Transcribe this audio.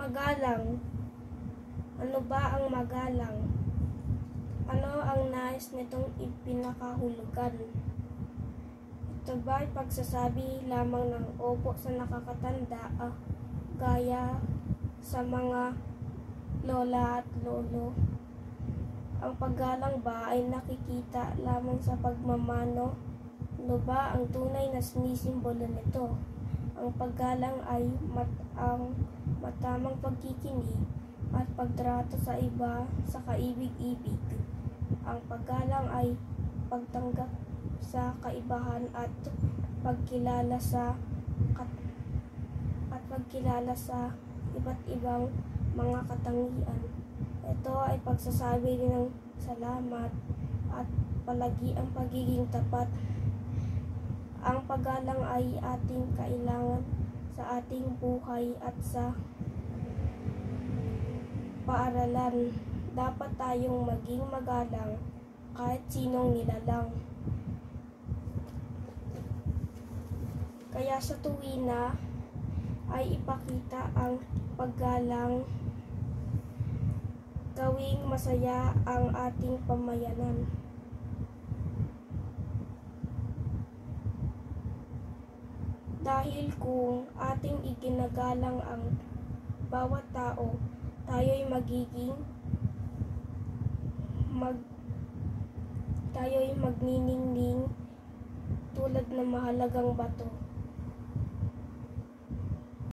Magalang. Ano ba ang magalang? Ano ang nais nitong ipinakahulugan? Ito ba ay pagsasabi lamang ng opo sa nakakatanda, gaya sa mga lola at lolo? Ang paggalang ba ay nakikita lamang sa pagmamano? Ano ba ang tunay na sinisimbolo nito? Ang paggalang ay ang matamang pagkikinig at pagtrato sa iba sa kaibig-ibig. Ang paggalang ay pagtanggap sa kaibahan at pagkilala sa iba't ibang mga katangian. Ito ay pagsasabi rin ng salamat at palagi ang pagiging tapat. Ang paggalang ay ating kailangan sa ating buhay at sa paaralan. Dapat tayong maging magalang kahit sinong nilalang. Kaya sa tuwina ay ipakita ang paggalang, gawing masaya ang ating pamayanan. Dahil kung ating iginagalang ang bawat tao, tayo'y magniningning tulad ng mahalagang bato.